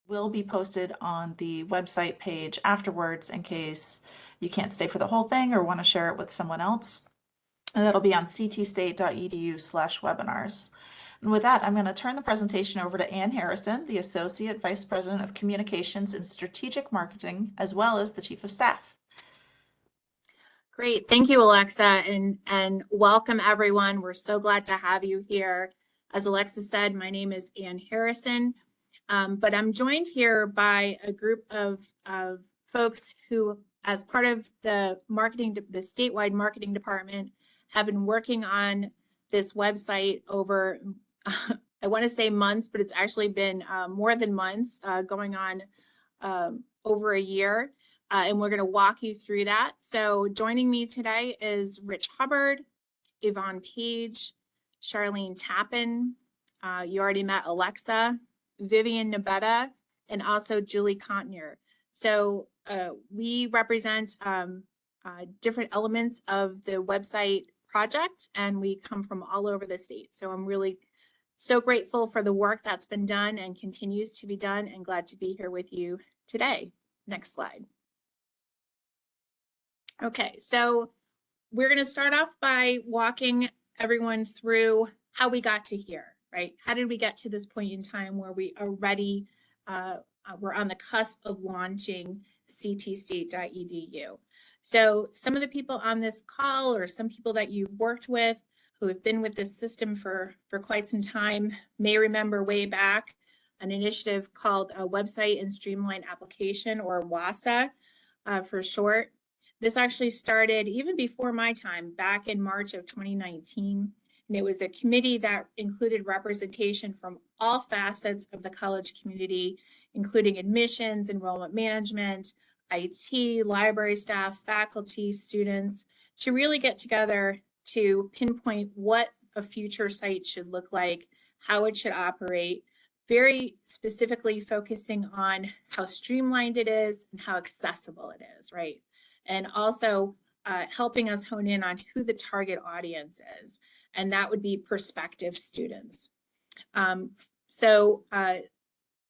will be posted on the website page afterwards in case you can't stay for the whole thing or want to share it with someone else. And that'll be on ctstate.edu/webinars. And with that, I'm going to turn the presentation over to Ann Harrison, the Associate Vice President of Communications and Strategic Marketing, as well as the Chief of Staff. Great, thank you, Alexa, and welcome everyone. We're so glad to have you here. As Alexa said, my name is Ann Harrison, but I'm joined here by a group of folks who, as part of the statewide marketing department, have been working on this website over, I want to say months, but it's actually been more than months, going on over a year. And we're going to walk you through that. So joining me today is Rich Hubbard, Yvonne Page, Charlene Tappan. You already met Alexa, Vivian Nabetta, and also Julie Contner. So we represent different elements of the website project, and we come from all over the state. So I'm really so grateful for the work that's been done and continues to be done, and glad to be here with you today. Next slide. Okay, so we're going to start off by walking everyone through how we got to here, right? How did we get to this point in time where we are ready, we're on the cusp of launching ctstate.edu. So some of the people on this call, or some people that you've worked with who have been with this system for quite some time, may remember way back an initiative called a Website and Streamline Application, or WASA for short. This actually started even before my time, back in March of 2019. And it was a committee that included representation from all facets of the college community, including admissions, enrollment management, IT, library staff, faculty, students, to really get together to pinpoint what a future site should look like, how it should operate, very specifically focusing on how streamlined it is and how accessible it is, right? And also helping us hone in on who the target audience is, and that would be prospective students. So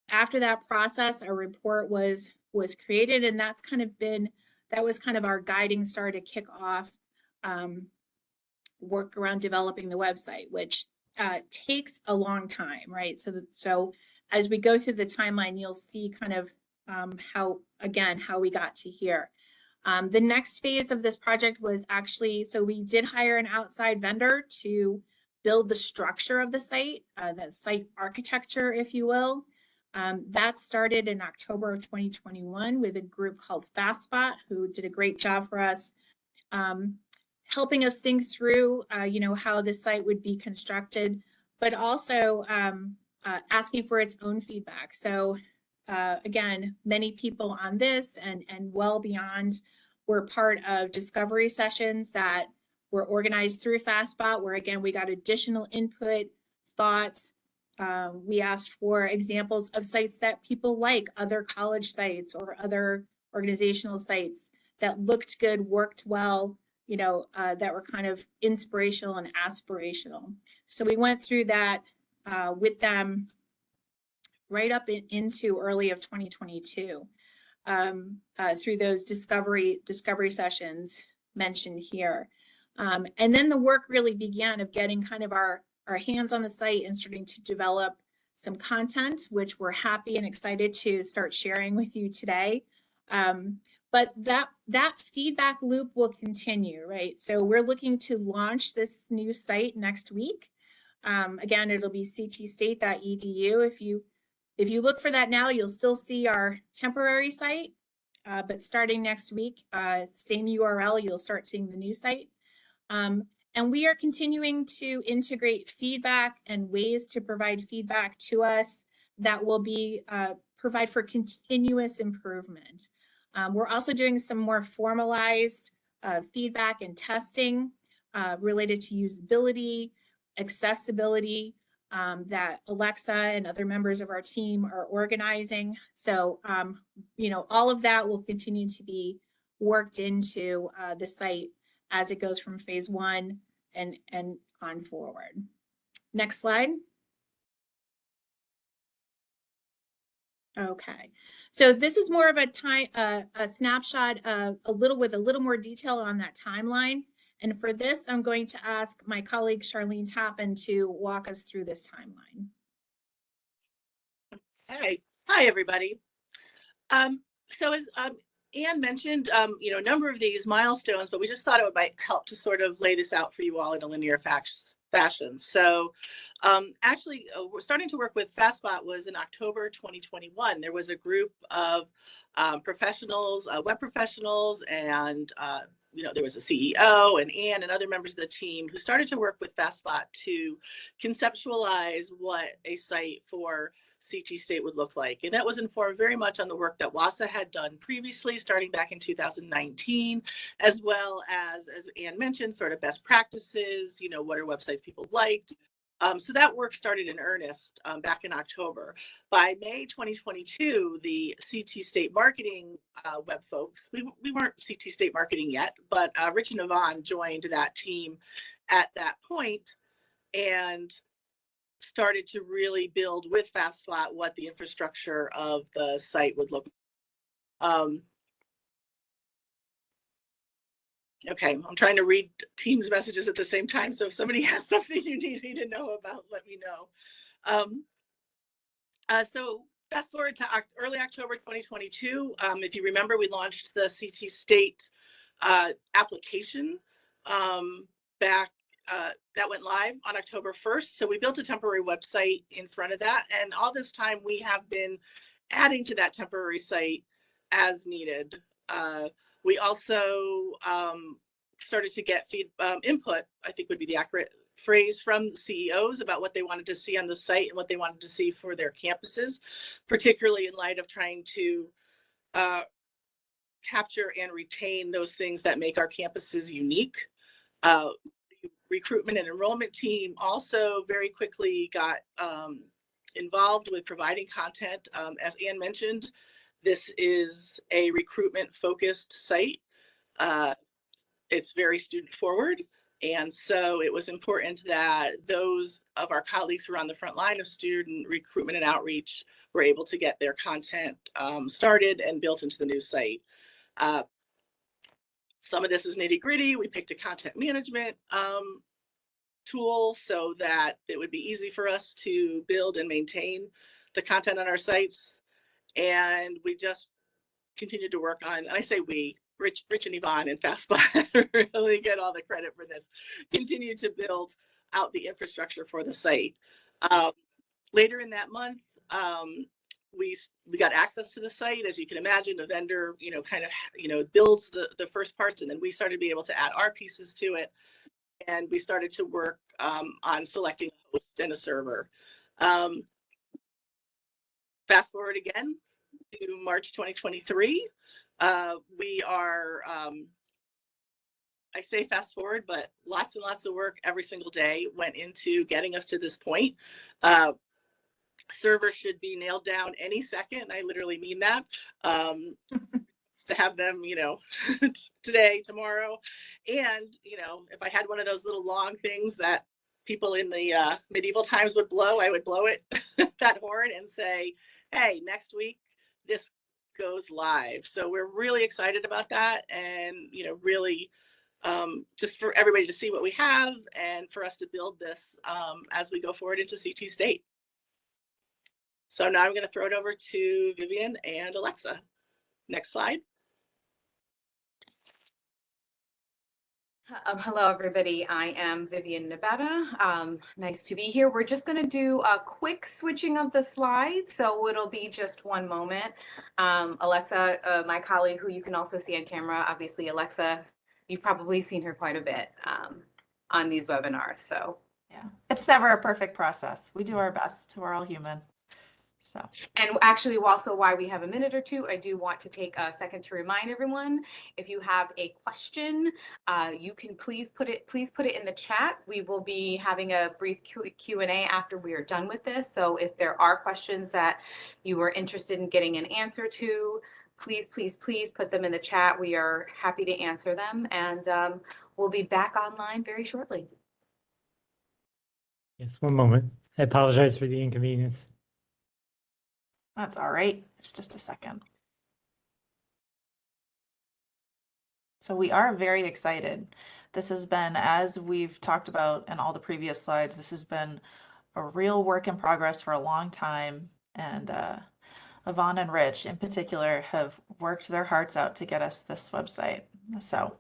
after that process, a report was created, and that was kind of our guiding star to kick off work around developing the website, which takes a long time, right? So as we go through the timeline, you'll see kind of how we got to here. The next phase of this project was actually, so we did hire an outside vendor to build the structure of the site architecture, if you will. That started in October of 2021 with a group called FastSpot, who did a great job for us, helping us think through, how the site would be constructed, but also asking for its own feedback. So again, many people on this and well beyond were part of discovery sessions that were organized through FastSpot, where again, we got additional input, thoughts. We asked for examples of sites that people like, other college sites or other organizational sites that looked good, worked well, that were kind of inspirational and aspirational. So we went through that with them right up into early of 2022 through those discovery sessions mentioned here. And then the work really began of getting kind of our hands on the site and starting to develop some content, which we're happy and excited to start sharing with you today. But that feedback loop will continue, right? So we're looking to launch this new site next week. Again, it'll be ctstate.edu. If you look for that now, you'll still see our temporary site, but starting next week, same URL, you'll start seeing the new site. And we are continuing to integrate feedback and ways to provide feedback to us that will be provide for continuous improvement. We're also doing some more formalized feedback and testing related to usability, accessibility, that Alexa and other members of our team are organizing. So, all of that will continue to be worked into the site as it goes from phase 1 and on forward. Next slide. Okay, so this is more of a time, a snapshot, a little more detail on that timeline. And for this, I'm going to ask my colleague Charlene Tappan to walk us through this timeline. Hey, hi everybody. So as Anne mentioned, a number of these milestones, but we just thought it might help to sort of lay this out for you all in a linear fashion. So actually, we're starting to work with FastSpot was in October 2021. There was a group of professionals, web professionals, and there was a CEO and Anne and other members of the team who started to work with FastSpot to conceptualize what a site for CT State would look like. And that was informed very much on the work that WASA had done previously, starting back in 2019, as well as Anne mentioned, sort of best practices, what are websites people liked. So that work started in earnest back in October. By May 2022, the CT State marketing web folks, we weren't CT State marketing yet, but Rich and Yvonne joined that team at that point and started to really build with FastSpot what the infrastructure of the site would look like. Okay, I'm trying to read Teams messages at the same time, so if somebody has something you need me to know about, let me know. So fast forward to early October 2022. If you remember, we launched the CT State application back. That went live on October 1st. So we built a temporary website in front of that. And all this time we have been adding to that temporary site as needed. We also started to get input, I think would be the accurate phrase, from CEOs about what they wanted to see on the site and what they wanted to see for their campuses, particularly in light of trying to capture and retain those things that make our campuses unique. The recruitment and enrollment team also very quickly got involved with providing content. As Anne mentioned, this is a recruitment focused site. It's very student forward. And so it was important that those of our colleagues who are on the front line of student recruitment and outreach were able to get their content started and built into the new site. Some of this is nitty gritty. We picked a content management tool so that it would be easy for us to build and maintain the content on our sites. And we just continued to work on, I say we, Rich and Yvonne and FastSpot really get all the credit for this, continue to build out the infrastructure for the site. Later in that month, we got access to the site. As you can imagine, a vendor, builds the first parts, and then we started to be able to add our pieces to it. And we started to work on selecting a host and a server. Fast forward again to March 2023. We are, I say fast forward, but lots and lots of work every single day went into getting us to this point. Servers should be nailed down any second. I literally mean that. To have them, today, tomorrow. And, if I had one of those little long things that people in the medieval times would blow, I would blow it, that horn, and say, hey, next week, this goes live. So we're really excited about that. And, really just for everybody to see what we have and for us to build this as we go forward into CT State. So now I'm going to throw it over to Vivian and Alexa. Next slide. Hello, everybody. I am Vivian Nevada. Nice to be here. We're just going to do a quick switching of the slides, so it'll be just one moment. Alexa, my colleague, who you can also see on camera, obviously Alexa, you've probably seen her quite a bit on these webinars. So yeah, it's never a perfect process. We do our best. We're all human. So. And actually, also, while we have a minute or two, I do want to take a second to remind everyone, if you have a question, you can please put it in the chat. We will be having a brief Q&A after we are done with this. So if there are questions that you are interested in getting an answer to, please put them in the chat. We are happy to answer them, and we'll be back online very shortly. Yes, one moment. I apologize for the inconvenience. That's all right. It's just a second. So we are very excited. This has been, as we've talked about in all the previous slides, this has been a real work in progress for a long time. And Yvonne and Rich in particular have worked their hearts out to get us this website. So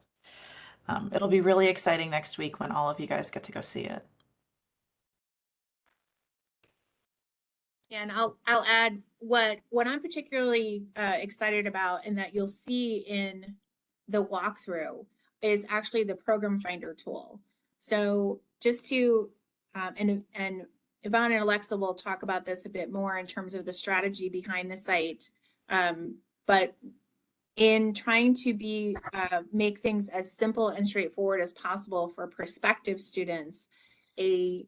it'll be really exciting next week when all of you guys get to go see it. And I'll add what I'm particularly excited about, and that you'll see in the walkthrough, is actually the program finder tool. So just to and Yvonne and Alexa will talk about this a bit more in terms of the strategy behind the site, but in trying to make things as simple and straightforward as possible for prospective students, a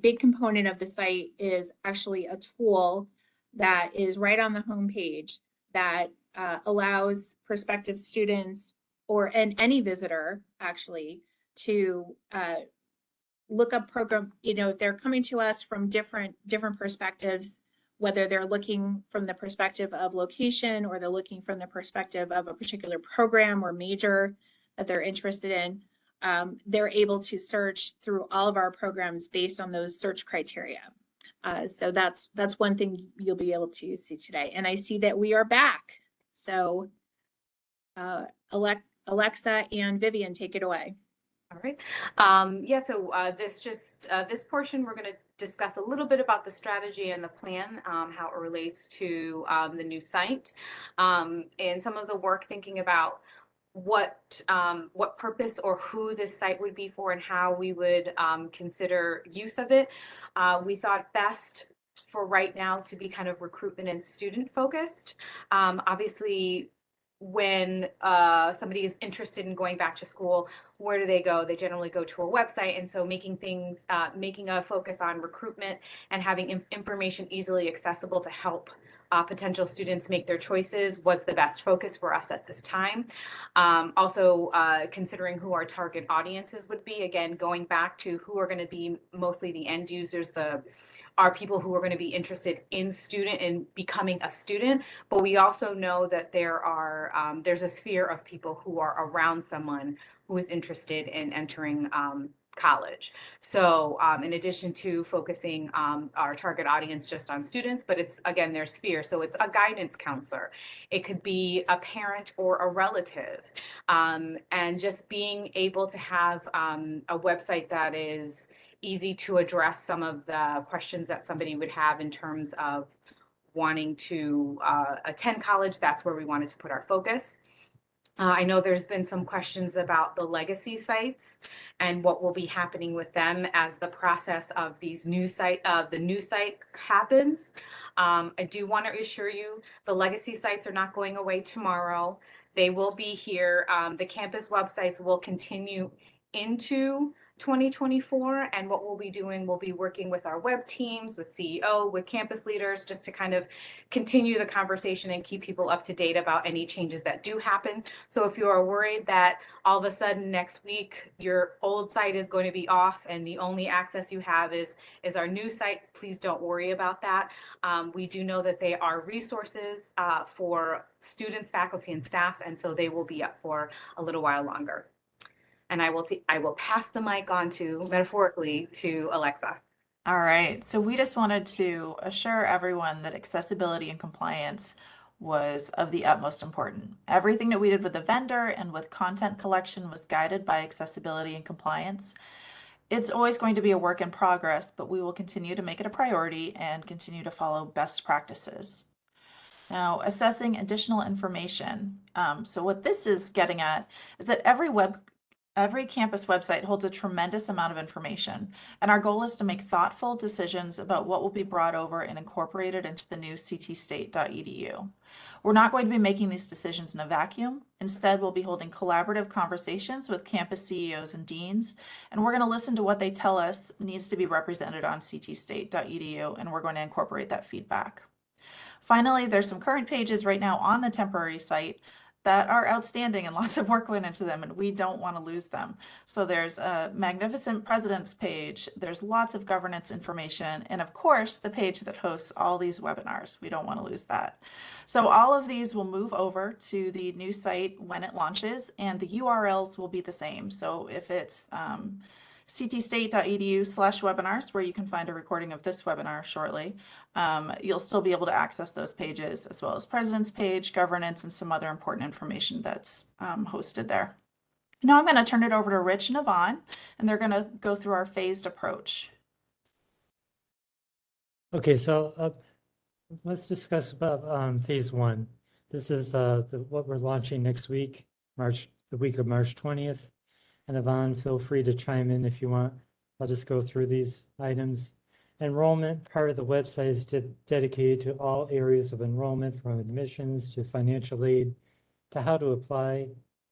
big component of the site is actually a tool that is right on the homepage that allows prospective students and any visitor actually to look up program, if they're coming to us from different perspectives, whether they're looking from the perspective of location or they're looking from the perspective of a particular program or major that they're interested in. They're able to search through all of our programs based on those search criteria. So that's one thing you'll be able to see today. And I see that we are back. So Alexa and Vivian, take it away. All right. So this portion, we're going to discuss a little bit about the strategy and the plan, how it relates to the new site, and some of the work thinking about what purpose or who this site would be for and how we would consider use of it. We thought best for right now to be kind of recruitment and student focused. Obviously, when somebody is interested in going back to school, where do they go? They generally go to a website. And so making a focus on recruitment and having information easily accessible to help potential students make their choices was the best focus for us at this time. Also considering who our target audiences would be, again, going back to who are going to be mostly the end users, are people who are going to be interested in becoming a student, but we also know that there's a sphere of people who are around someone who is interested in entering college. So in addition to focusing our target audience just on students, but it's, again, their sphere. So it's a guidance counselor. It could be a parent or a relative. And just being able to have a website that is easy to address some of the questions that somebody would have in terms of wanting to attend college. That's where we wanted to put our focus. I know there's been some questions about the legacy sites and what will be happening with them as the process of the new site happens. I do want to assure you the legacy sites are not going away tomorrow. They will be here. The campus websites will continue into 2024, and what we'll be doing, we'll be working with our web teams, with CEO, with campus leaders, just to kind of continue the conversation and keep people up to date about any changes that do happen. So if you are worried that all of a sudden next week your old site is going to be off and the only access you have is our new site, please don't worry about that. We do know that they are resources for students, faculty, and staff, and so they will be up for a little while longer. And I will pass the mic on metaphorically to Alexa. All right, so we just wanted to assure everyone that accessibility and compliance was of the utmost importance. Everything that we did with the vendor and with content collection was guided by accessibility and compliance. It's always going to be a work in progress, but we will continue to make it a priority and continue to follow best practices. Now, assessing additional information. So what this is getting at is that every campus website holds a tremendous amount of information, and our goal is to make thoughtful decisions about what will be brought over and incorporated into the new ctstate.edu. We're not going to be making these decisions in a vacuum. Instead, we'll be holding collaborative conversations with campus CEOs and deans, and we're going to listen to what they tell us needs to be represented on ctstate.edu, and we're going to incorporate that feedback. Finally, there's some current pages right now on the temporary site that are outstanding and lots of work went into them, and we don't want to lose them. So there's a magnificent president's page. There's lots of governance information. And of course, the page that hosts all these webinars. We don't want to lose that. So all of these will move over to the new site when it launches, and the URLs will be the same. So if it's ctstate.edu/webinars, where you can find a recording of this webinar shortly, you'll still be able to access those pages, as well as President's page, governance, and some other important information that's hosted there. Now I'm going to turn it over to Rich and Yvonne, and they're going to go through our phased approach. Okay, so let's discuss about phase one. This is what we're launching next week, the week of March 20th. And Yvonne, feel free to chime in if you want. I'll just go through these items. Enrollment, part of the website is dedicated to all areas of enrollment, from admissions to financial aid to how to apply.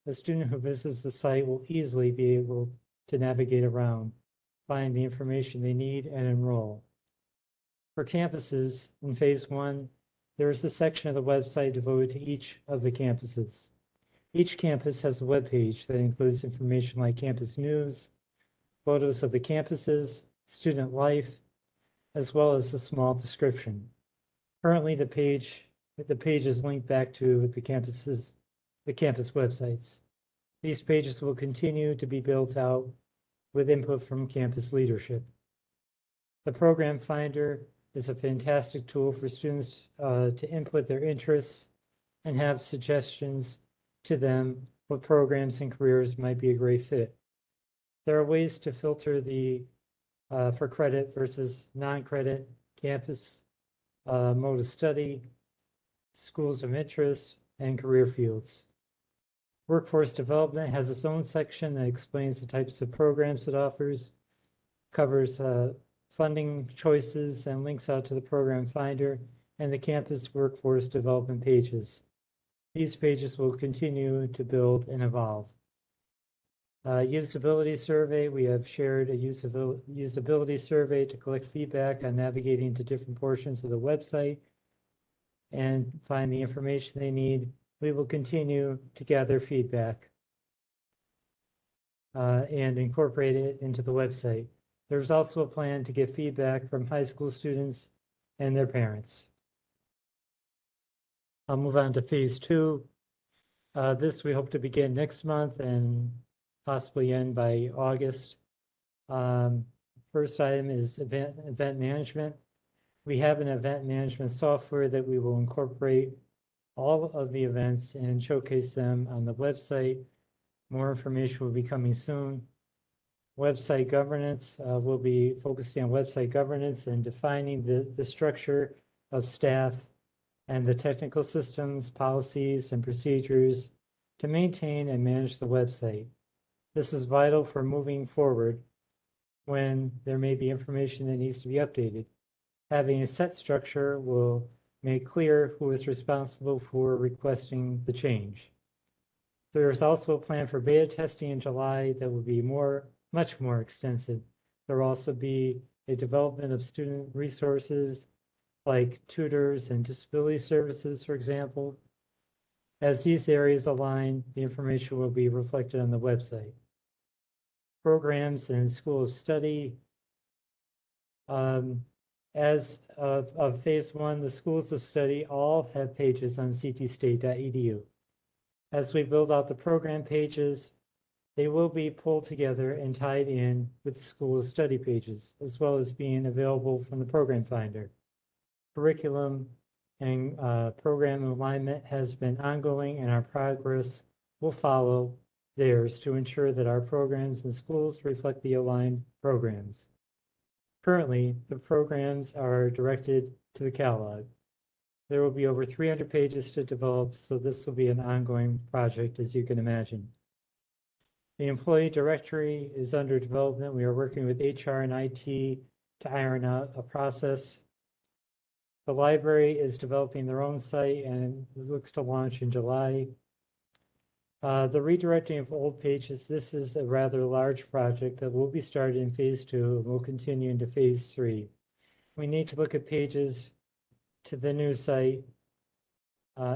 The student who visits the site will easily be able to navigate around, find the information they need, and enroll. For campuses, in phase one, there is a section of the website devoted to each of the campuses. Each campus has a web page that includes information like campus news, photos of the campuses, student life, as well as a small description. Currently, the page is linked back to the campus websites. These pages will continue to be built out with input from campus leadership. The Program Finder is a fantastic tool for students to input their interests and have suggestions to them what programs and careers might be a great fit. There are ways to filter for credit versus non-credit, campus, mode of study, schools of interest, and career fields. Workforce development has its own section that explains the types of programs it offers, covers funding choices, and links out to the Program Finder and the campus workforce development pages. These pages will continue to build and evolve. Usability survey, we have shared a usability survey to collect feedback on navigating to different portions of the website and find the information they need. We will continue to gather feedback and incorporate it into the website. There's also a plan to get feedback from high school students and their parents. I'll move on to phase two. This we hope to begin next month and possibly end by August. First item is event management. We have an event management software that we will incorporate all of the events and showcase them on the website. More information will be coming soon. Website governance, we'll be focusing on website governance and defining the structure of staff and the technical systems, policies, and procedures to maintain and manage the website. This is vital for moving forward when there may be information that needs to be updated. Having a set structure will make clear who is responsible for requesting the change. There is also a plan for beta testing in July that will be much more extensive. There will also be a development of student resources like tutors and disability services, for example. As these areas align, the information will be reflected on the website. Programs and School of Study. As of phase one, the schools of study all have pages on ctstate.edu. As we build out the program pages, they will be pulled together and tied in with the school of study pages, as well as being available from the Program Finder. Curriculum and program alignment has been ongoing, and our progress will follow theirs to ensure that our programs and schools reflect the aligned programs. Currently, the programs are directed to the catalog. There will be over 300 pages to develop, so this will be an ongoing project, as you can imagine. The employee directory is under development. We are working with HR and IT to iron out a process. The library is developing their own site and looks to launch in July. The redirecting of old pages, this is a rather large project that will be started in phase two and will continue into phase three. We need to look at pages to the new site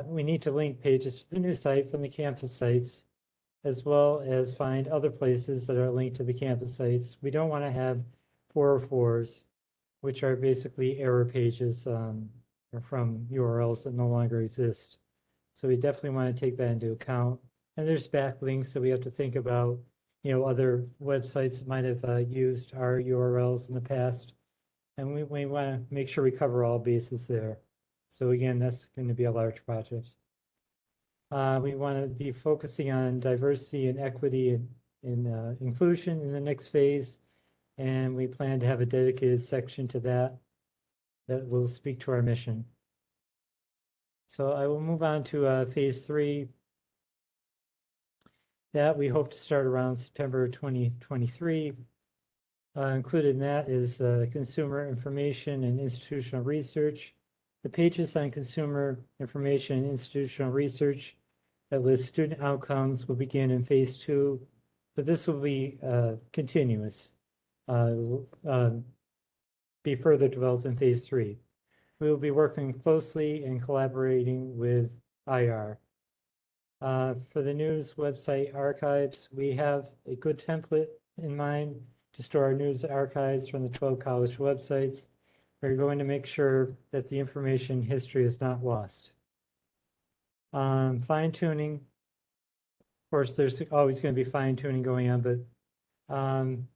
We need to link pages to the new site from the campus sites, as well as find other places that are linked to the campus sites. We don't want to have 404s, which are basically error pages from URLs that no longer exist. So we definitely want to take that into account. And there's backlinks that we have to think about, other websites that might have used our URLs in the past. And we want to make sure we cover all bases there. So again, that's going to be a large project. We want to be focusing on diversity and equity and inclusion in the next phase. And we plan to have a dedicated section to that will speak to our mission. So I will move on to phase 3. That we hope to start around September 2023. Included in that is consumer information and institutional research. The pages on consumer information and institutional research that list student outcomes will begin in phase 2, but this will be continuous, be further developed in phase 3. We will be working closely and collaborating with IR. For the news website archives, we have a good template in mind to store our news archives from the 12 college websites. We're going to make sure that the information history is not lost. Fine tuning. Of course, there's always going to be fine tuning going on, but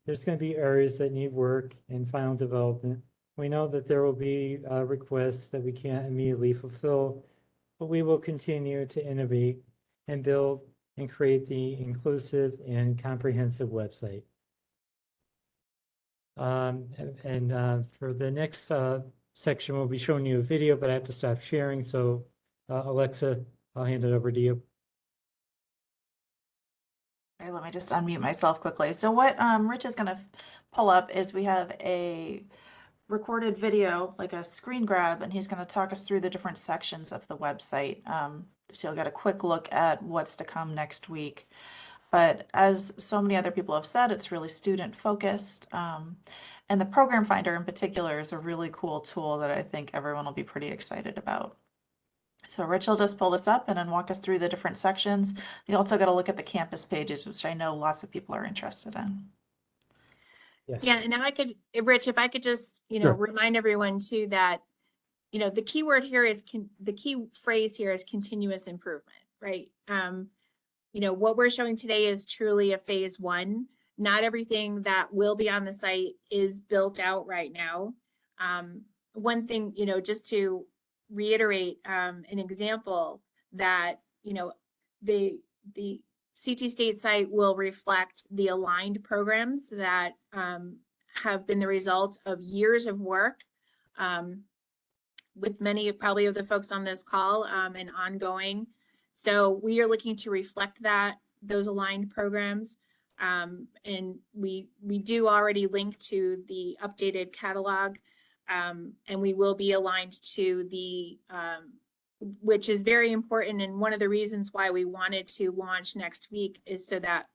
there's going to be areas that need work and final development. We know that there will be requests that we can't immediately fulfill, but we will continue to innovate and build and create the inclusive and comprehensive website. For the next section, we'll be showing you a video, but I have to stop sharing. So Alexa, I'll hand it over to you. All right, let me just unmute myself quickly. So what Rich is going to pull up is we have a recorded video, like a screen grab, and he's going to talk us through the different sections of the website. So you'll get a quick look at what's to come next week. But as so many other people have said, it's really student focused. And the Program Finder in particular is a really cool tool that I think everyone will be pretty excited about. So Rich will just pull this up and then walk us through the different sections. You also got to look at the campus pages, which I know lots of people are interested in. Yes. Yeah, and now Rich, if I could just, Sure. remind everyone too that, the key word here is, the key phrase here is continuous improvement, right? What we're showing today is truly a phase 1. Not everything that will be on the site is built out right now. One thing, just to reiterate an example that, the CT State site will reflect the aligned programs that have been the result of years of work with many probably of the folks on this call and ongoing. So we are looking to reflect those aligned programs. And we do already link to the updated catalog, and we will be aligned to the, which is very important. And one of the reasons why we wanted to launch next week is so that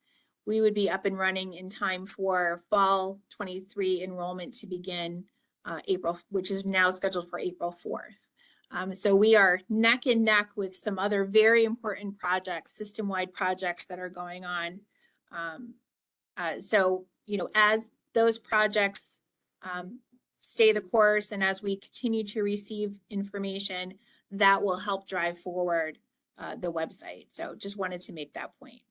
we would be up and running in time for fall 23 enrollment to begin April, which is now scheduled for April 4th. So we are neck and neck with some other very important projects, system-wide projects that are going on. So, as those projects stay the course and as we continue to receive information, that will help drive forward the website. So just wanted to make that point.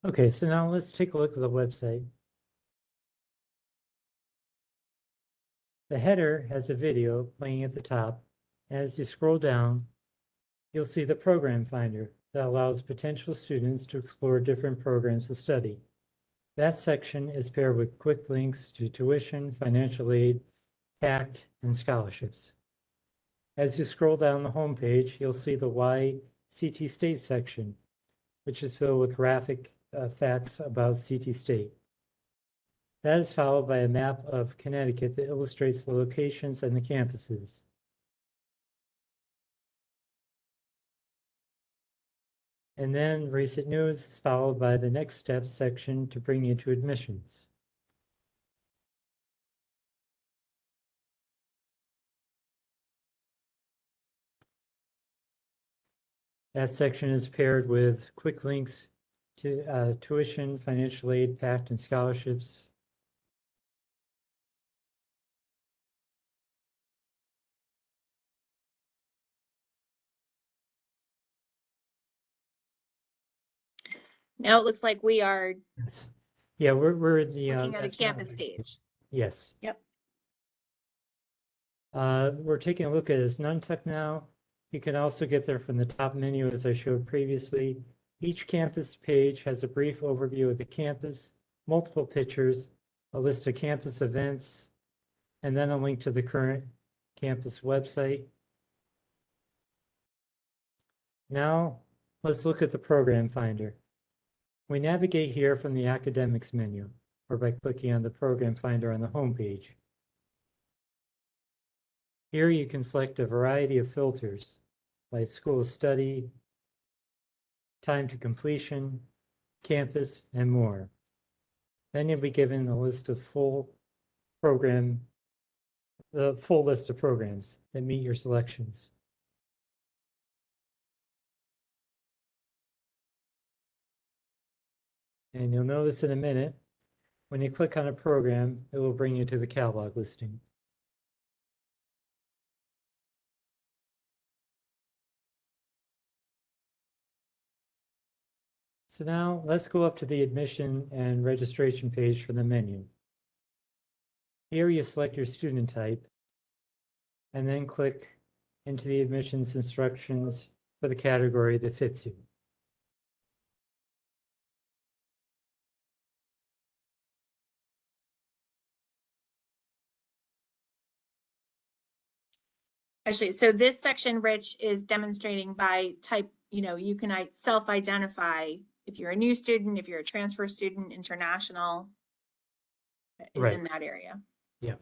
Okay, so now let's take a look at the website. The header has a video playing at the top. As you scroll down, you'll see the Program Finder that allows potential students to explore different programs to study. That section is paired with quick links to tuition, financial aid, TACT, and scholarships. As you scroll down the home page, you'll see the Why CT State section, which is filled with graphic facts about CT State. That is followed by a map of Connecticut that illustrates the locations and the campuses. And then recent news is followed by the next steps section to bring you to admissions. That section is paired with quick links to tuition, financial aid, PACT, and scholarships. Now it looks like we are Yes. Yeah, we're in the looking at a that's not campus right. page. Yes. Yep. We're taking a look at Nantucket now. You can also get there from the top menu, as I showed previously. Each campus page has a brief overview of the campus, multiple pictures, a list of campus events, and then a link to the current campus website. Now, let's look at the program finder. We navigate here from the academics menu, or by clicking on the program finder on the home page. Here you can select a variety of filters, like school of study, time to completion, campus, and more. Then you'll be given a list of the full list of programs that meet your selections. And you'll notice in a minute, when you click on a program, it will bring you to the catalog listing. So now let's go up to the admission and registration page for the menu. Here you select your student type and then click into the admissions instructions for the category that fits you. Actually, so this section, Rich, is demonstrating by type, you can self-identify if you're a new student, if you're a transfer student, international, is Right. in that area. Yeah.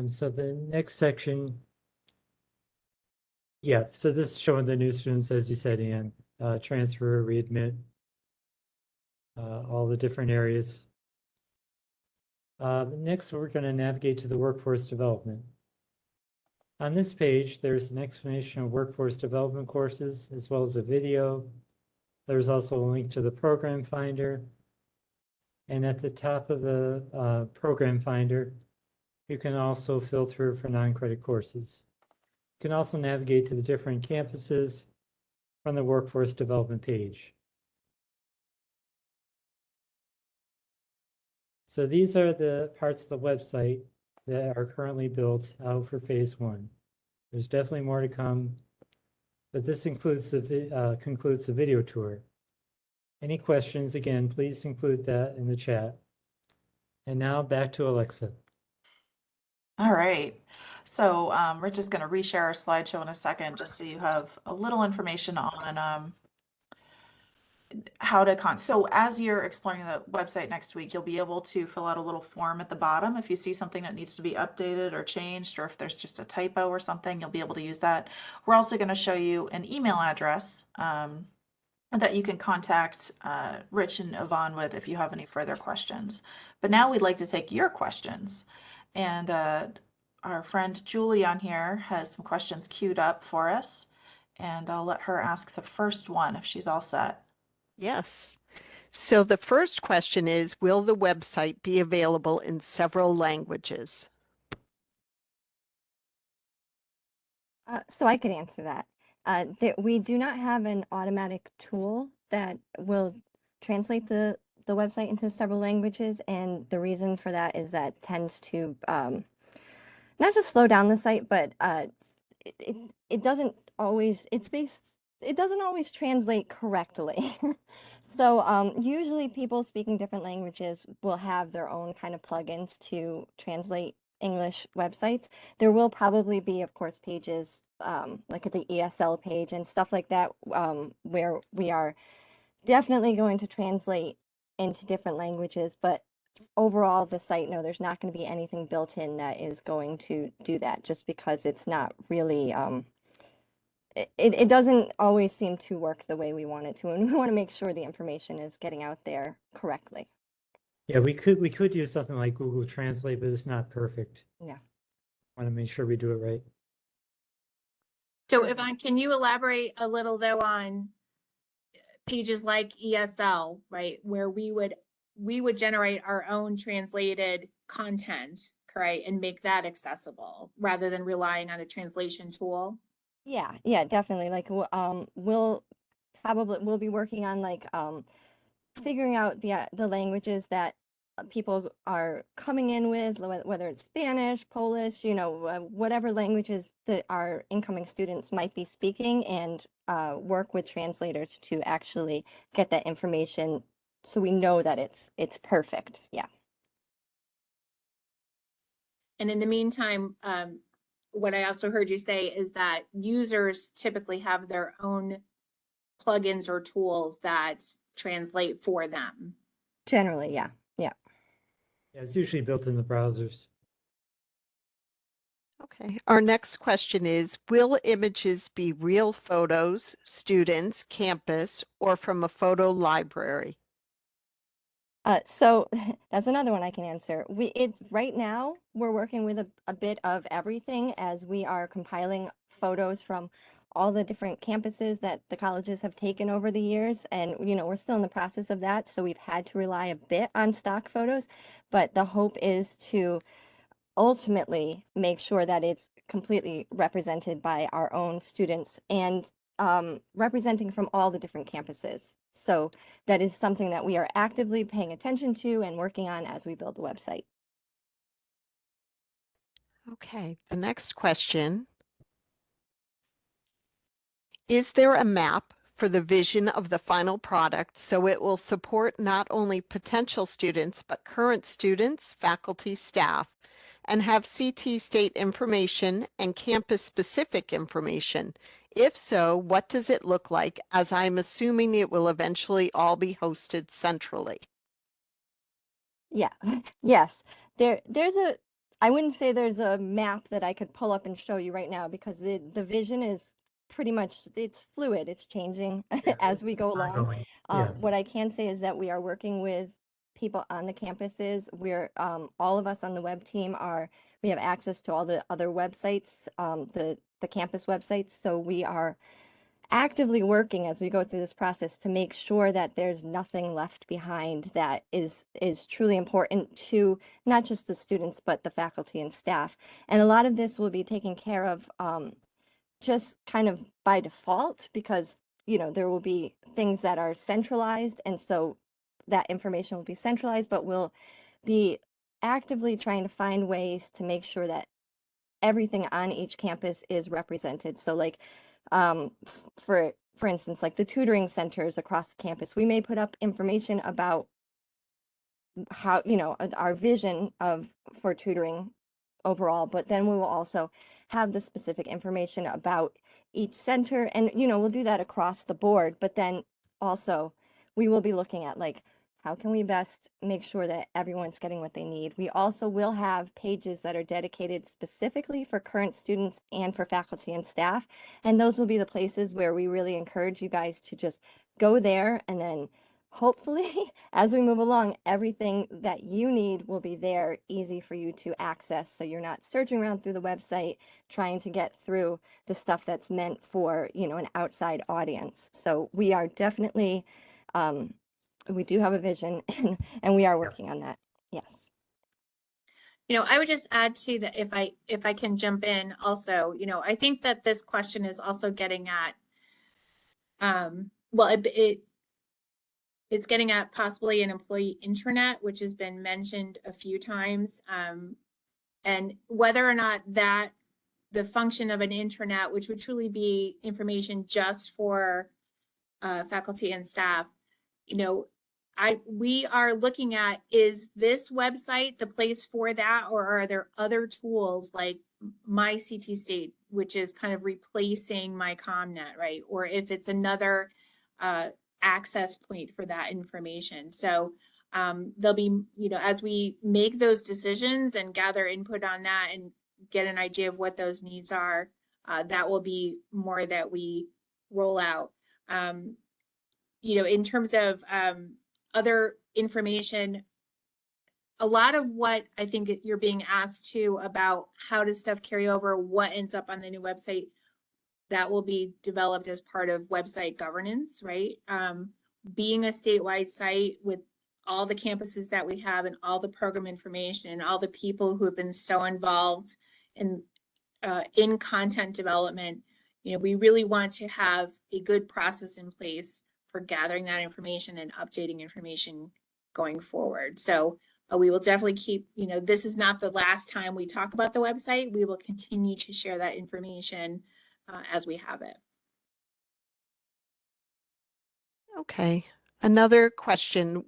So the next section, yeah, so this is showing the new students, as you said, Ann, transfer, readmit, all the different areas. Next, we're going to navigate to the workforce development. On this page, there's an explanation of workforce development courses, as well as a video. There's also a link to the program finder. And at the top of the program finder, you can also filter for non-credit courses. You can also navigate to the different campuses from the workforce development page. So these are the parts of the website that are currently built out for phase one. There's definitely more to come, but this concludes the video tour. Any questions, again, please include that in the chat. And now back to Alexa. All right. So Rich is going to reshare our slideshow in a second, just so you have a little information on how to so as you're exploring the website next week, you'll be able to fill out a little form at the bottom. If you see something that needs to be updated or changed, or if there's just a typo or something, you'll be able to use that. We're also going to show you an email address that you can contact Rich and Yvonne with if you have any further questions. But now we'd like to take your questions. And our friend Julie on here has some questions queued up for us. And I'll let her ask the first one if she's all set. Yes. So the first question is, will the website be available in several languages? So I could answer that. We do not have an automatic tool that will translate the website into several languages, and the reason for that is that tends to not just slow down the site, but it doesn't always it doesn't always translate correctly. So usually people speaking different languages will have their own kind of plugins to translate English websites. There will probably be, of course, pages like at the ESL page and stuff like that, where we are definitely going to translate into different languages. But overall, the site, no, there's not going to be anything built in that is going to do that, just because it's not really it doesn't always seem to work the way we want it to, and we want to make sure the information is getting out there correctly. Yeah, we could use something like Google Translate, but it's not perfect. Yeah. Want to make sure we do it right. So Yvonne, can you elaborate a little though on pages like ESL, right? Where we would generate our own translated content, right? And make that accessible rather than relying on a translation tool. Yeah, yeah, definitely. Like, we'll be working on like figuring out the languages that people are coming in with, whether it's Spanish, Polish, whatever languages that our incoming students might be speaking, and work with translators to actually get that information so we know that it's perfect. Yeah. And in the meantime, what I also heard you say is that users typically have their own plugins or tools that translate for them. Generally, yeah. Yeah. Yeah, it's usually built in the browsers. Okay, our next question is, will images be real photos, students, campus, or from a photo library? So that's another one I can answer. It's right now we're working with a bit of everything as we are compiling photos from all the different campuses that the colleges have taken over the years. And, we're still in the process of that. So we've had to rely a bit on stock photos, but the hope is to ultimately make sure that it's completely represented by our own students and representing from all the different campuses. So that is something that we are actively paying attention to and working on as we build the website. Okay, the next question. Is there a map for the vision of the final product so it will support not only potential students, but current students, faculty, staff, and have CT State information and campus-specific information? If so, what does it look like, as I'm assuming it will eventually all be hosted centrally? Yeah, yes. I wouldn't say there's a map that I could pull up and show you right now because the vision is pretty much, it's fluid, it's changing as we go along. Ongoing. Yeah. What I can say is that we are working with people on the campuses. All of us on the web team we have access to all the other websites, the campus websites. So we are actively working as we go through this process to make sure that there's nothing left behind that is truly important to not just the students, but the faculty and staff. And a lot of this will be taken care of just kind of by default because, there will be things that are centralized. And so that information will be centralized, but we'll be actively trying to find ways to make sure that everything on each campus is represented. So like, for instance, like the tutoring centers across the campus, we may put up information about how, our vision for tutoring overall, but then we will also have the specific information about each center. And, we'll do that across the board, but then also we will be looking at like, how can we best make sure that everyone's getting what they need? We also will have pages that are dedicated specifically for current students and for faculty and staff. And those will be the places where we really encourage you guys to just go there, and then hopefully as we move along, everything that you need will be there, easy for you to access. So you're not searching around through the website, trying to get through the stuff that's meant for, an outside audience. So we are definitely, we do have a vision and we are working on that. Yes. I would just add to that, if I can jump in also, I think that this question is also getting at, well, it's getting at possibly an employee intranet, which has been mentioned a few times. And whether or not that the function of an intranet, which would truly be information just for faculty and staff, we are looking at, is this website the place for that, or are there other tools like My CT State, which is kind of replacing My CommNet, right? Or if it's another access point for that information. So there'll be, as we make those decisions and gather input on that and get an idea of what those needs are, that will be more that we roll out. In terms of other information, a lot of what I think you're being asked to about how does stuff carry over, what ends up on the new website, that will be developed as part of website governance, right? Being a statewide site with all the campuses that we have and all the program information and all the people who have been so involved in content development, you know, we really want to have a good process in place for gathering that information and updating information going forward. So we will definitely keep, you know, this is not the last time we talk about the website. We will continue to share that information as we have it. Okay, another question,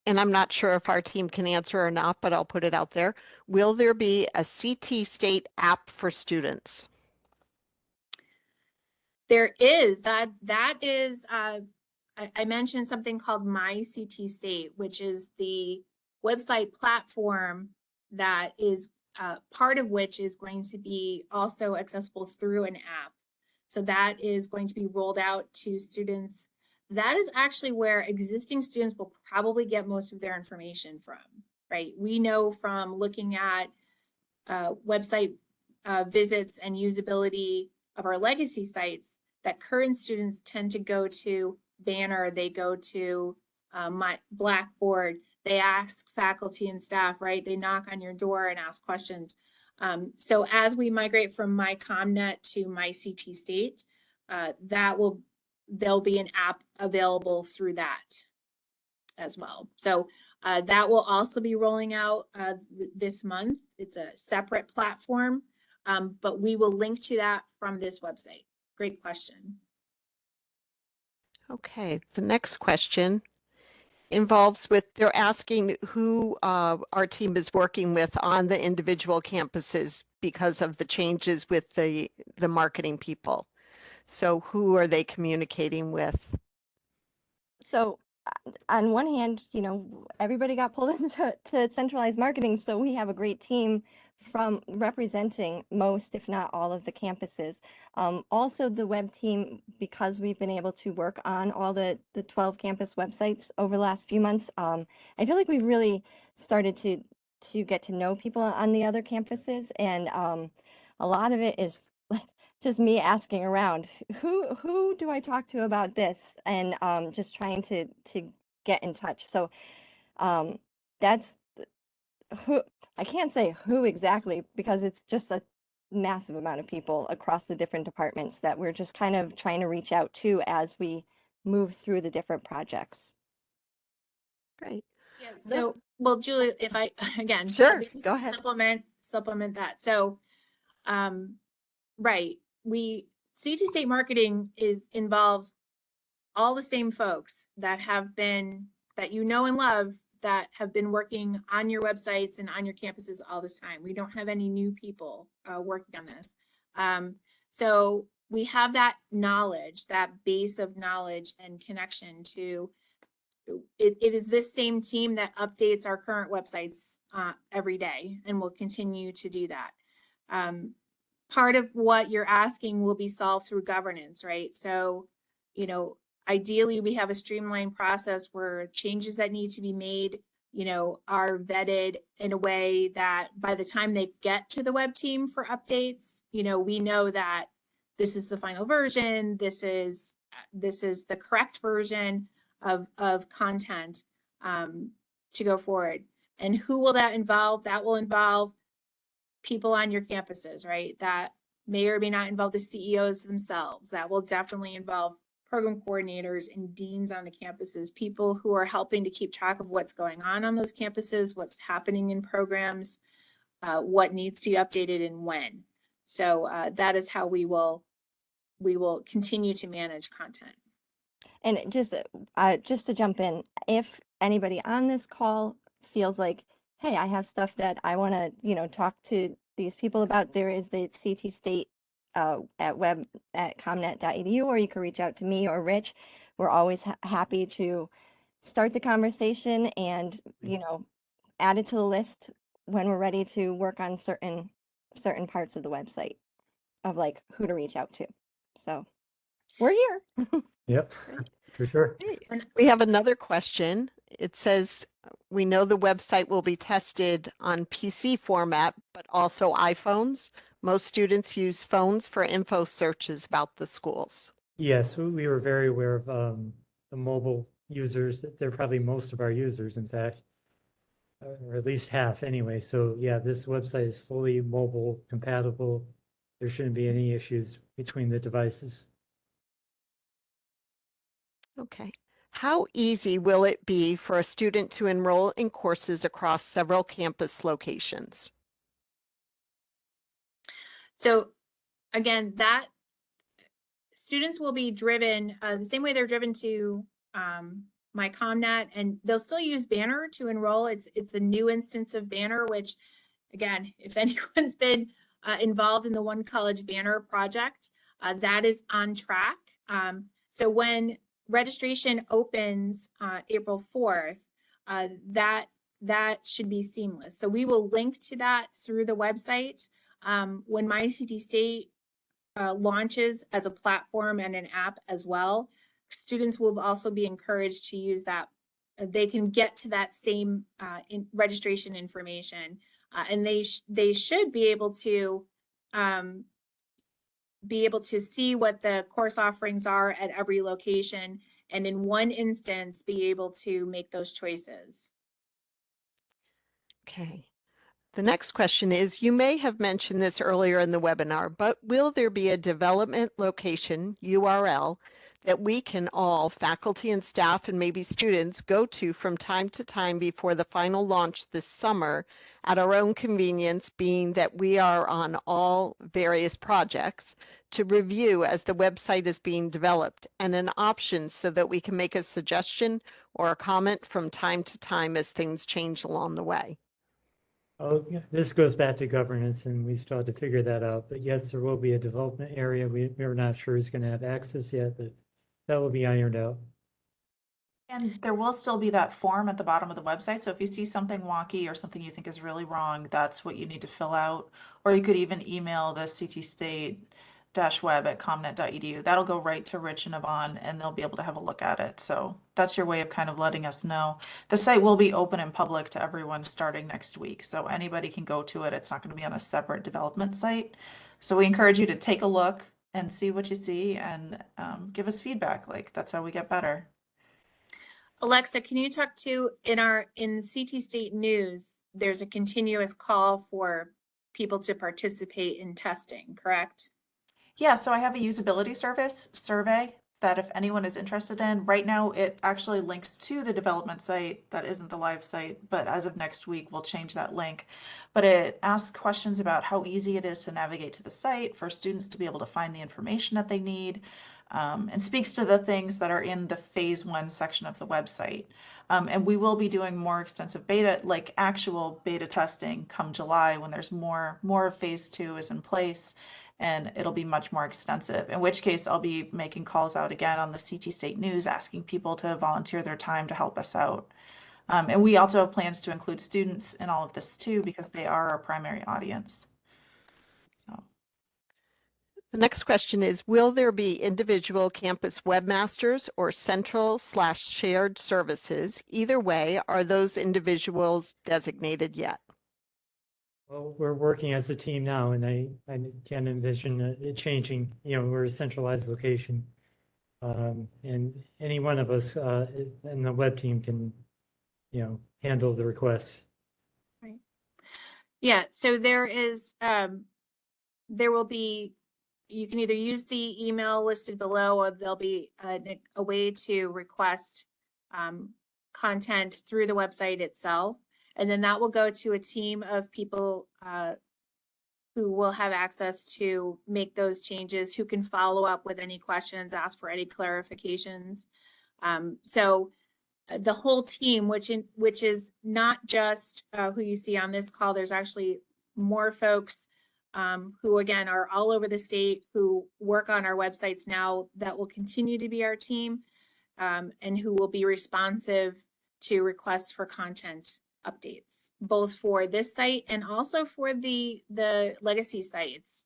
and I'm not sure if our team can answer or not, but I'll put it out there. Will there be a CT State app for students? There is that is I mentioned something called My CT State, which is the website platform that is part of which is going to be also accessible through an app. So that is going to be rolled out to students. That is actually where existing students will probably get most of their information from, right? We know from looking at website visits and usability of our legacy sites that current students tend to go to Banner, they go to my Blackboard, they ask faculty and staff, right? They knock on your door and ask questions. So as we migrate from MyCommNet to MyCT State, there'll be an app available through that as well. So that will also be rolling out this month. It's a separate platform, but we will link to that from this website. Great question. Okay, the next question involves they're asking who our team is working with on the individual campuses because of the changes with the marketing people. So who are they communicating with? So on one hand, you know, everybody got pulled into centralized marketing, so we have a great team from representing most, if not all, of the campuses. Also the web team, because we've been able to work on all the 12 campus websites over the last few months, I feel like we've really started to get to know people on the other campuses, and a lot of it is like just me asking around, who do I talk to about this, and just trying to get in touch. So that's who. I can't say who exactly because it's just a massive amount of people across the different departments that we're just kind of trying to reach out to as we move through the different projects. Great. Yeah. So, well, Julie, if I again, Sure, let me go ahead. supplement that. So, right, CT State marketing involves all the same folks that you know and love that have been working on your websites and on your campuses all this time. We don't have any new people working on this. So we have that knowledge, that base of knowledge and connection to it is this same team that updates our current websites every day and will continue to do that. Part of what you're asking will be solved through governance, right? So, you know, ideally we have a streamlined process where changes that need to be made, you know, are vetted in a way that by the time they get to the web team for updates, you know, we know that this is the final version, this is the correct version of content to go forward. And who will that involve? That will involve people on your campuses, right? That may or may not involve the CEOs themselves. That will definitely involve program coordinators and deans on the campuses, people who are helping to keep track of what's going on those campuses, what's happening in programs, what needs to be updated and when. So that is how we will continue to manage content. And just to jump in, if anybody on this call feels like, hey, I have stuff that I want to, you know, talk to these people about, there is the CT State at web@commnet.edu, or you can reach out to me or Rich. We're always happy to start the conversation and, you know, add it to the list when we're ready to work on certain parts of the website of like who to reach out to. So we're here. Yep, for sure. We have another question. It says, we know the website will be tested on PC format, but also iPhones. Most students use phones for info searches about the schools. Yes, we were very aware of the mobile users. They're probably most of our users, in fact, or at least half anyway. So yeah, this website is fully mobile compatible. There shouldn't be any issues between the devices. Okay. How easy will it be for a student to enroll in courses across several campus locations? So again, that students will be driven the same way they're driven to MyComNet, and they'll still use Banner to enroll. It's a new instance of Banner, which again, if anyone's been involved in the One College Banner project, that is on track. So when registration opens April 4th, that should be seamless. So we will link to that through the website. When MyCT State launches as a platform and an app as well, students will also be encouraged to use that. They can get to that same registration information, and they should be able to see what the course offerings are at every location, and in one instance be able to make those choices. Okay. The next question is, you may have mentioned this earlier in the webinar, but will there be a development location URL that we can all, faculty and staff and maybe students, go to from time to time before the final launch this summer at our own convenience, being that we are on all various projects, to review as the website is being developed, and an option so that we can make a suggestion or a comment from time to time as things change along the way? Oh, yeah, this goes back to governance, and we still have to figure that out. But yes, there will be a development area. We're not sure who's going to have access yet, but that will be ironed out. And there will still be that form at the bottom of the website. So if you see something wonky or something you think is really wrong, that's what you need to fill out. Or you could even email the CT State-web@comnet.edu. That'll go right to Rich and Yvonne, and they'll be able to have a look at it. So that's your way of kind of letting us know. The site will be open and public to everyone starting next week. So anybody can go to it. It's not going to be on a separate development site. So we encourage you to take a look and see what you see and give us feedback. Like, that's how we get better. Alexa, can you talk to, in CT State News, there's a continuous call for people to participate in testing, correct? Yeah, so I have a usability service survey that if anyone is interested in, right now it actually links to the development site that isn't the live site, but as of next week, we'll change that link. But it asks questions about how easy it is to navigate to the site for students to be able to find the information that they need, and speaks to the things that are in the phase 1 section of the website. And we will be doing more extensive beta, like actual beta testing come July when there's more of phase 2 is in place, and it'll be much more extensive, in which case I'll be making calls out again on the CT State News, asking people to volunteer their time to help us out. And we also have plans to include students in all of this too, because they are our primary audience. So. The next question is, will there be individual campus webmasters or central/shared services? Either way, are those individuals designated yet? Well, we're working as a team now, and I can envision it changing. You know, we're a centralized location, and any one of us in the web team can, you know, handle the requests. Right. Yeah, so there will be, you can either use the email listed below, or there'll be a way to request content through the website itself. And then that will go to a team of people who will have access to make those changes, who can follow up with any questions, ask for any clarifications. So the whole team, which is not just who you see on this call, there's actually more folks who again are all over the state, who work on our websites now, that will continue to be our team, and who will be responsive to requests for content updates, both for this site and also for the legacy sites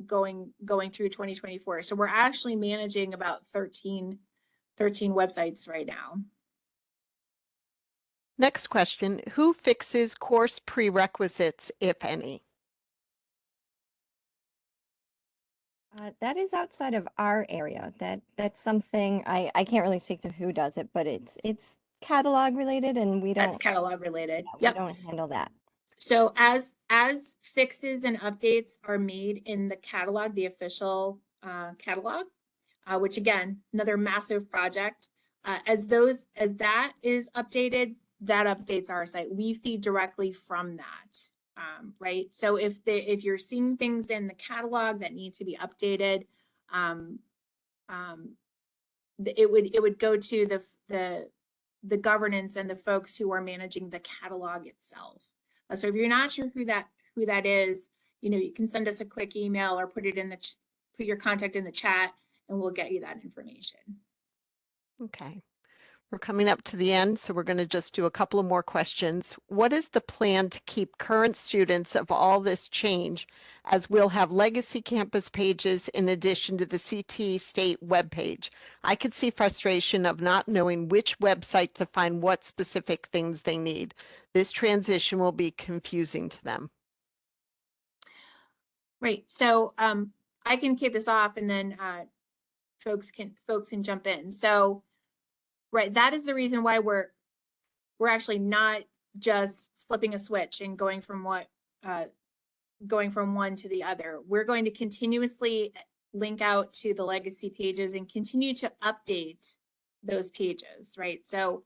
going through 2024. So we're actually managing about 13 websites right now. Next question, who fixes course prerequisites, if any? That is outside of our area. That's something I can't really speak to who does it, but it's catalog related, and we That's don't catalog related. we Yep. don't handle that. So as fixes and updates are made in the catalog, the official catalog, which again, another massive project, as that is updated, that updates our site. We feed directly from that, right? So if you're seeing things in the catalog that need to be updated, it would go to the governance and the folks who are managing the catalog itself. So if you're not sure who that is, you can send us a quick email or put your contact in the chat, and we'll get you that information. Okay. We're coming up to the end, so we're going to just do a couple of more questions. What is the plan to keep current students of all this change, as we'll have legacy campus pages in addition to the CT State webpage? I could see frustration of not knowing which website to find what specific things they need. This transition will be confusing to them. Right. So I can kick this off, and then folks can jump in. So right, that is the reason why we're actually not just flipping a switch and going from one to the other. We're going to continuously link out to the legacy pages and continue to update those pages, right? So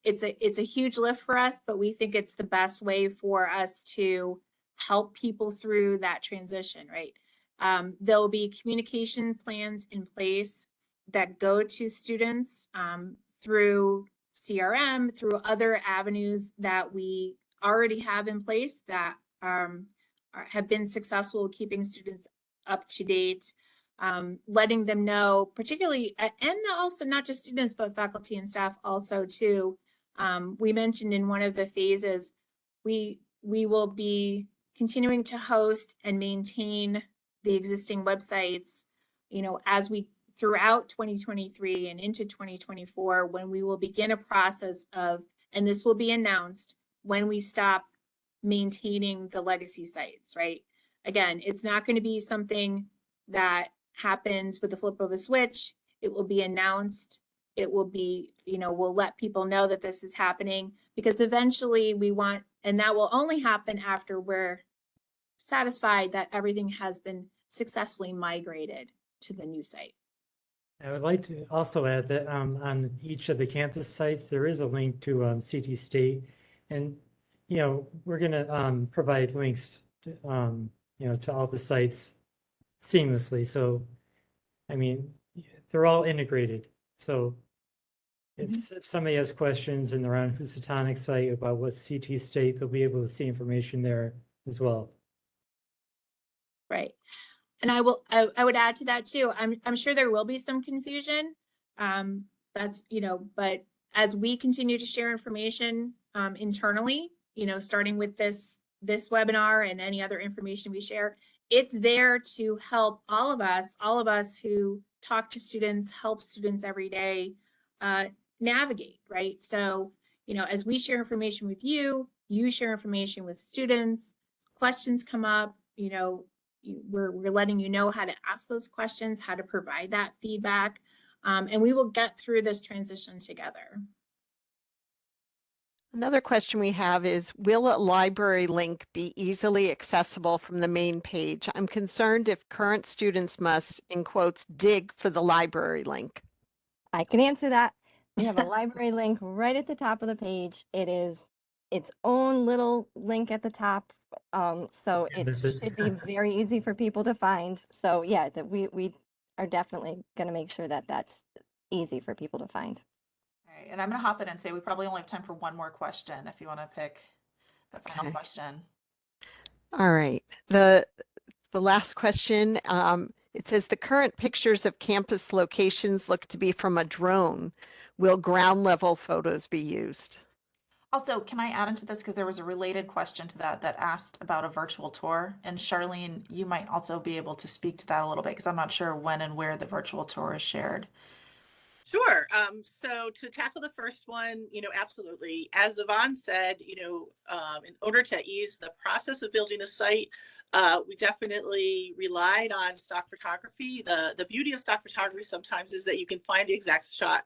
it's a huge lift for us, but we think it's the best way for us to help people through that transition, right? There'll be communication plans in place that go to students through CRM, through other avenues that we already have in place that have been successful keeping students up to date, letting them know, particularly, and also not just students, but faculty and staff also too. We mentioned in one of the phases, we will be continuing to host and maintain the existing websites, as we throughout 2023 and into 2024, when we will begin a process of, and this will be announced when we stop maintaining the legacy sites, right? Again, it's not going to be something that happens with the flip of a switch. It will be announced. It will be, we'll let people know that this is happening, because eventually we want, and that will only happen after we're satisfied that everything has been successfully migrated to the new site. I would like to also add that on each of the campus sites, there is a link to CT State, and we're going to provide links to, to all the sites seamlessly. So, I mean, they're all integrated. So if somebody has questions and they're on Housatonic site about what's CT State, they'll be able to see information there as well. Right. And I would add to that too. I'm sure there will be some confusion. That's, but as we continue to share information internally, starting with this webinar and any other information we share, it's there to help all of us who talk to students, help students every day navigate, right? So, as we share information with you, you share information with students, questions come up, we're letting you know how to ask those questions, how to provide that feedback, and we will get through this transition together. Another question we have is, will a library link be easily accessible from the main page? I'm concerned if current students must, in quotes, dig for the library link. I can answer that. We have a library link right at the top of the page. It is its own little link at the top. So it should be very easy for people to find. So yeah, that we are definitely going to make sure that that's easy for people to find. All right, and I'm going to hop in and say we probably only have time for one more question if you want to pick the final question. All right. The last question, it says the current pictures of campus locations look to be from a drone. Will ground level photos be used? Also, can I add into this, because there was a related question to that asked about a virtual tour, and Charlene, you might also be able to speak to that a little bit, because I'm not sure when and where the virtual tour is shared. Sure. So to tackle the first one, absolutely. As Yvonne said, in order to ease the process of building a site, We definitely relied on stock photography. The beauty of stock photography sometimes is that you can find the exact shot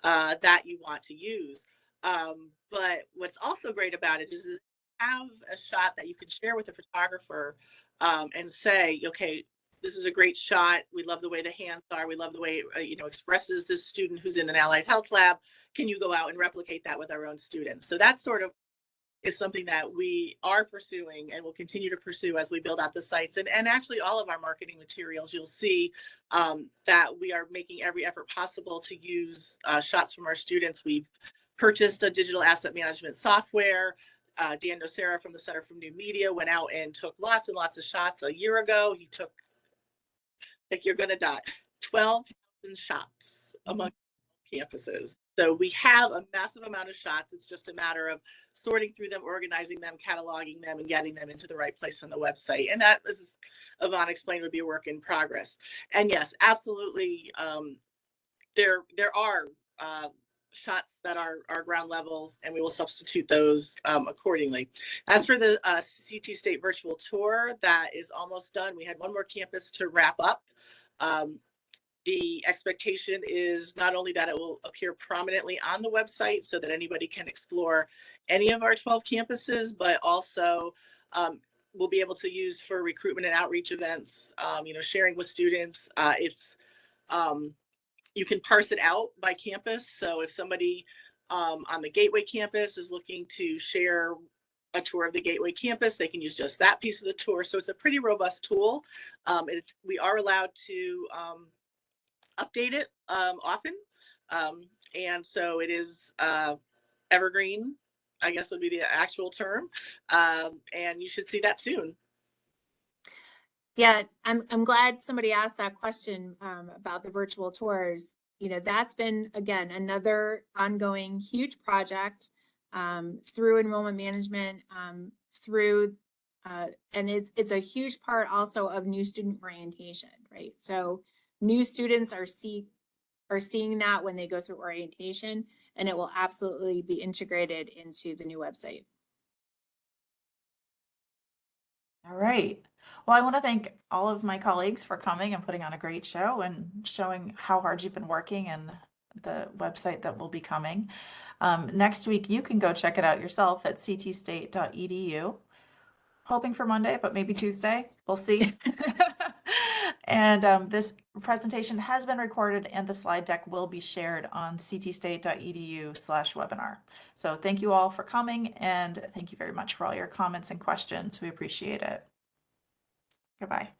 that you want to use. But what's also great about it is that you have a shot that you can share with the photographer and say, okay, this is a great shot. We love the way the hands are. We love the way it expresses this student who's in an allied health lab. Can you go out and replicate that with our own students? So that sort of is something that we are pursuing and will continue to pursue as we build out the sites. And actually all of our marketing materials, you'll see that we are making every effort possible to use shots from our students. We've purchased a digital asset management software. Dan Nocera from the Center for New Media went out and took lots and lots of shots a year ago. He took, like you're gonna die, 12,000 shots among campuses. So we have a massive amount of shots. It's just a matter of sorting through them, organizing them, cataloging them, and getting them into the right place on the website. And that, as Yvonne explained, would be a work in progress. And yes, absolutely, there are shots that are ground level, and we will substitute those accordingly. As for the CT State virtual tour, that is almost done. We had one more campus to wrap up. The expectation is not only that it will appear prominently on the website so that anybody can explore any of our 12 campuses, but also we'll be able to use for recruitment and outreach events, sharing with students. You can parse it out by campus. So if somebody on the Gateway campus is looking to share a tour of the Gateway campus, they can use just that piece of the tour. So it's a pretty robust tool. We are allowed to update it often. And so it is evergreen, I guess would be the actual term. And you should see that soon. Yeah, I'm glad somebody asked that question about the virtual tours. That's been, again, another ongoing huge project through enrollment management, and it's a huge part also of new student orientation, right? So new students are seeing that when they go through orientation, and it will absolutely be integrated into the new website. All right. Well, I want to thank all of my colleagues for coming and putting on a great show and showing how hard you've been working and the website that will be coming. Next week, you can go check it out yourself at ctstate.edu. Hoping for Monday, but maybe Tuesday. We'll see. And this presentation has been recorded and the slide deck will be shared on ctstate.edu/webinar. So thank you all for coming and thank you very much for all your comments and questions. We appreciate it. Goodbye.